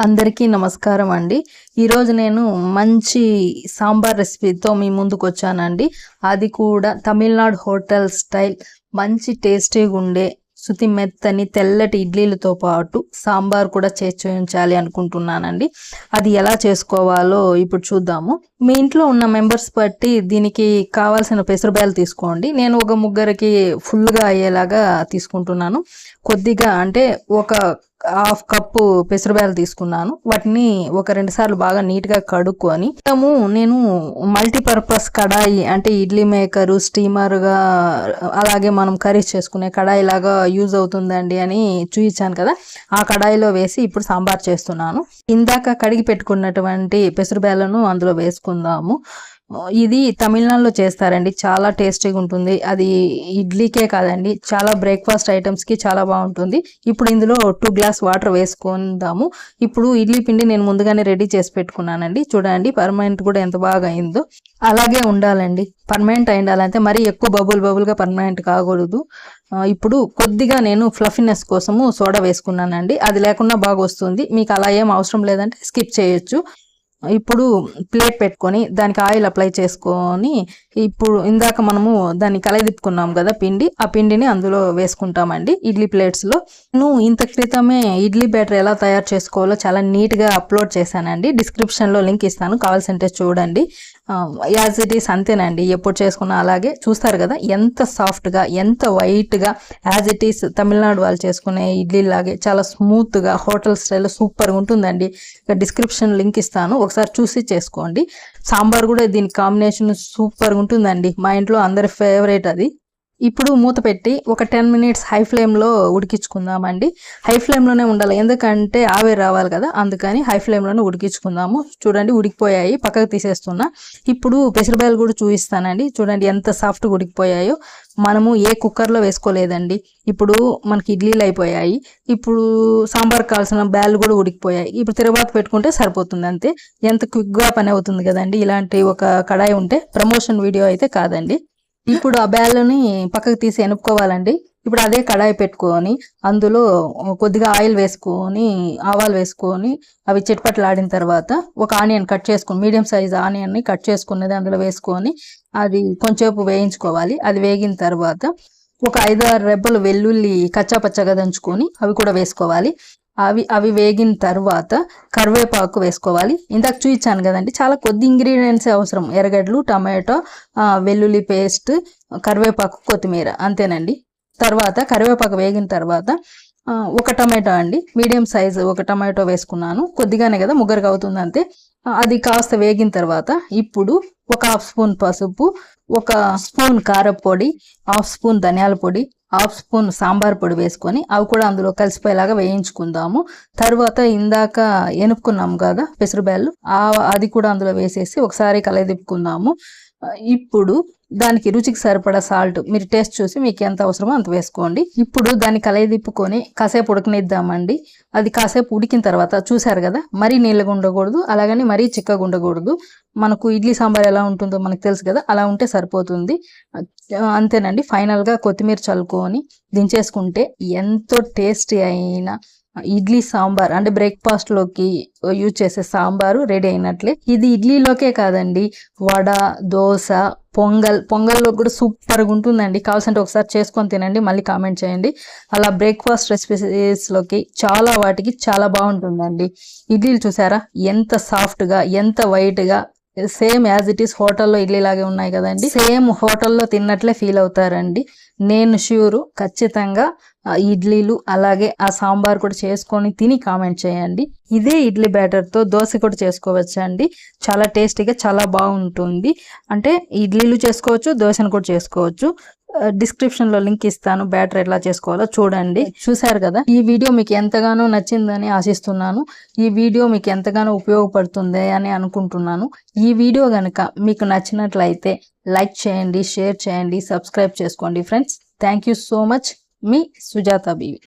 అందరికీ నమస్కారం అండి. ఈరోజు నేను మంచి సాంబార్ రెసిపీతో మీ ముందుకు వచ్చానండి. అది కూడా తమిళనాడు హోటల్ స్టైల్ మంచి టేస్టీగా ఉండే శుతి మెత్తని తెల్లటి ఇడ్లీలతో పాటు సాంబార్ కూడా చేసి చూపించాలి అనుకుంటున్నానండి. అది ఎలా చేసుకోవాలో ఇప్పుడు చూద్దాము. మీ ఇంట్లో ఉన్న మెంబర్స్ బట్టి దీనికి కావాల్సిన పెసరబ్యాలు తీసుకోండి. నేను ఒక ముగ్గురికి ఫుల్గా అయ్యేలాగా తీసుకుంటున్నాను. కొద్దిగా అంటే ఒక హాఫ్ కప్పు పెసరబ్యాలు తీసుకున్నాను. వాటిని ఒక 2 సార్లు బాగా నీట్గా కడుక్కొని నేను మల్టీపర్పస్ కడాయి అంటే ఇడ్లీ మేకరు స్టీమర్గా అలాగే మనం కర్రీస్ చేసుకునే కడాయి లాగా యూజ్ అవుతుందండి అని చూపించాను కదా, ఆ కడాయిలో వేసి ఇప్పుడు సాంబార్ చేస్తున్నాను. ఇందాక కడిగి పెట్టుకున్నటువంటి పెసరబ్యాలను అందులో వేసుకుందాము. ఇది తమిళనాడులో చేస్తారండి, చాలా టేస్టీగా ఉంటుంది. అది ఇడ్లీకే కాదండి, చాలా బ్రేక్ఫాస్ట్ ఐటమ్స్కి చాలా బాగుంటుంది. ఇప్పుడు ఇందులో 2 గ్లాస్ వాటర్ వేసుకుందాము. ఇప్పుడు ఇడ్లీ పిండి నేను ముందుగానే రెడీ చేసి పెట్టుకున్నానండి. చూడండి పర్మనెంట్ కూడా ఎంత బాగా అయిందో. అలాగే ఉండాలండి, పర్మనెంట్ అయి ఉండాలంటే మరీ ఎక్కువ బబుల్గా పర్మనెంట్ కాకూడదు. ఇప్పుడు కొద్దిగా నేను ఫ్లఫీనెస్ కోసము సోడా వేసుకున్నానండి. అది లేకుండా బాగా వస్తుంది. మీకు అలా ఏం అవసరం లేదంటే స్కిప్ చేయొచ్చు. ఇప్పుడు ప్లేట్ పెట్టుకొని దానికి ఆయిల్ అప్లై చేసుకొని ఇప్పుడు ఇందాక మనము దాన్ని కలయిదిప్పుకున్నాం కదా పిండి, ఆ పిండిని అందులో వేసుకుంటామండి ఇడ్లీ ప్లేట్స్లో. నేను ఇంత క్రితమే ఇడ్లీ బ్యాటర్ ఎలా తయారు చేసుకోవాలో చాలా నీట్గా అప్లోడ్ చేశానండి. డిస్క్రిప్షన్లో లింక్ ఇస్తాను, కావాల్సింటే చూడండి. యాజ్ ఇట్ ఈస్ అంతేనండి, ఎప్పుడు చేసుకున్నా అలాగే. చూస్తారు కదా ఎంత సాఫ్ట్గా ఎంత వైట్గా, యాజ్ ఇట్ ఈస్ తమిళనాడు వాళ్ళు చేసుకునే ఇడ్లీ లాగే చాలా స్మూత్గా హోటల్ స్టైల్లో సూపర్గా ఉంటుందండి. డిస్క్రిప్షన్ లింక్ ఇస్తాను, ఒకసారి చూసి చేసుకోండి. సాంబార్ కూడా దీని కాంబినేషన్ సూపర్గా ఉంటుందండి. మా ఇంట్లో అందరి ఫేవరెట్ అది. ఇప్పుడు మూత పెట్టి ఒక 10 మినిట్స్ హై ఫ్లేమ్లో ఉడికించుకుందామండి. హై ఫ్లేమ్లోనే ఉండాలి, ఎందుకంటే ఆవిరి రావాలి కదా, అందుకని హై ఫ్లేమ్లోనే ఉడికించుకుందాము. చూడండి ఉడికిపోయాయి, పక్కకు తీసేస్తున్నా. ఇప్పుడు పెసరబ్యాలు కూడా చూపిస్తానండి. చూడండి ఎంత సాఫ్ట్గా ఉడికిపోయాయో. మనము ఏ కుక్కర్లో వేసుకోలేదండి. ఇప్పుడు మనకి ఇడ్లీలు అయిపోయాయి. ఇప్పుడు సాంబార్ కావాల్సిన బ్యాలు కూడా ఉడికిపోయాయి. ఇప్పుడు తిరగబాతు పెట్టుకుంటే సరిపోతుంది అంతే. ఎంత క్విక్గా పని అవుతుంది కదండి ఇలాంటి ఒక కడాయి ఉంటే. ప్రమోషన్ వీడియో అయితే కాదండి. ఇప్పుడు ఆ బ్యాలని పక్కకు తీసి ఎనుపుకోవాలండి. ఇప్పుడు అదే కడాయి పెట్టుకొని అందులో కొద్దిగా ఆయిల్ వేసుకొని ఆవాలు వేసుకొని అవి చిట్పట్లాడిన తర్వాత ఒక ఆనియన్ కట్ చేసుకొని, మీడియం సైజ్ ఆనియన్ని కట్ చేసుకున్నది అందులో వేసుకొని అది కొంచెంసేపు వేయించుకోవాలి. అది వేగిన తర్వాత ఒక 5-6 రెబ్బలు వెల్లుల్లి కచ్చాపచ్చగా దంచుకొని అవి కూడా వేసుకోవాలి. అవి వేగిన తర్వాత కరివేపాకు వేసుకోవాలి. ఇందాక చూపించాను కదండి, చాలా కొద్ది ఇంగ్రీడియంట్స్ అవసరం. ఎర్రగడ్డలు, టమాటో, వెల్లుల్లి పేస్ట్, కరివేపాకు, కొత్తిమీర, అంతేనండి. తర్వాత కరివేపాకు వేగిన తర్వాత ఒక టమాటో అండి, మీడియం సైజు ఒక టమాటో వేసుకున్నాను. కొద్దిగానే కదా, ముగ్గురికి అవుతుంది అంతే. అది కాస్త వేగిన తర్వాత ఇప్పుడు ఒక 1/2 స్పూన్ పసుపు, ఒక స్పూన్ కారపొడి, 1/2 స్పూన్ ధనియాల పొడి, 1/2 స్పూన్ సాంబార్ పొడి వేసుకొని అవి కూడా అందులో కలిసిపోయేలాగా వేయించుకుందాము. తర్వాత ఇందాక ఎనుపుకున్నాము కదా పెసరబ్యాళ్ళు, అది కూడా అందులో వేసేసి ఒకసారి కలయిదిప్పుకుందాము. ఇప్పుడు దానికి రుచికి సరిపడా సాల్ట్ మీరు టేస్ట్ చూసి మీకు ఎంత అవసరమో అంత వేసుకోండి. ఇప్పుడు దాన్ని కలయిదిప్పుకొని కాసేపు ఉడకనిద్దామండి. అది కాసేపు ఉడికిన తర్వాత చూసారు కదా, మరీ నీళ్ళగా ఉండకూడదు, అలాగని మరీ చిక్కగా ఉండకూడదు. మనకు ఇడ్లీ సాంబార్ ఎలా ఉంటుందో మనకు తెలుసు కదా, అలా ఉంటే సరిపోతుంది. అంతేనండి. ఫైనల్గా కొత్తిమీర చల్లుకొని దించేసుకుంటే ఎంతో టేస్టీ అయిన ఇడ్లీ సాంబార్ అంటే బ్రేక్ఫాస్ట్లోకి యూజ్ చేసే సాంబారు రెడీ అయినట్లే. ఇది ఇడ్లీలోకే కాదండి, వడ, దోశ, పొంగల్లో కూడా సూపర్గా ఉంటుందండి. కావాల్సింటే ఒకసారి చేసుకొని తినండి, మళ్ళీ కామెంట్ చేయండి. అలా బ్రేక్ఫాస్ట్ రెసిపీస్లోకి చాలా వాటికి చాలా బాగుంటుందండి. ఇడ్లీలు చూసారా ఎంత సాఫ్ట్గా ఎంత వైట్గా, సేమ్ యాజ్ ఇట్ ఈస్ హోటల్లో ఇడ్లీ లాగే ఉన్నాయి కదండి. సేమ్ హోటల్లో తిన్నట్లే ఫీల్ అవుతారండి. నేను ష్యూరు ఖచ్చితంగా ఇడ్లీలు అలాగే ఆ సాంబార్ కూడా చేసుకొని తిని కామెంట్ చేయండి. ఇదే ఇడ్లీ బ్యాటర్తో దోశ కూడా చేసుకోవచ్చు అండి. చాలా టేస్టీగా చాలా బాగుంటుంది. అంటే ఇడ్లీలు చేసుకోవచ్చు, దోశను కూడా చేసుకోవచ్చు. డిస్క్రిప్షన్లో లింక్ ఇస్తాను, బ్యాటర్ ఎట్లా చేసుకోవాలో చూడండి. చూసారు కదా, ఈ వీడియో మీకు ఎంతగానో నచ్చిందని ఆశిస్తున్నాను. ఈ వీడియో మీకు ఎంతగానో ఉపయోగపడుతుంది అని అనుకుంటున్నాను. ఈ వీడియో కనుక మీకు నచ్చినట్లయితే లైక్ చేయండి, షేర్ చేయండి, సబ్స్క్రైబ్ చేసుకోండి friends. Thank you so much. Me Sujatha BV.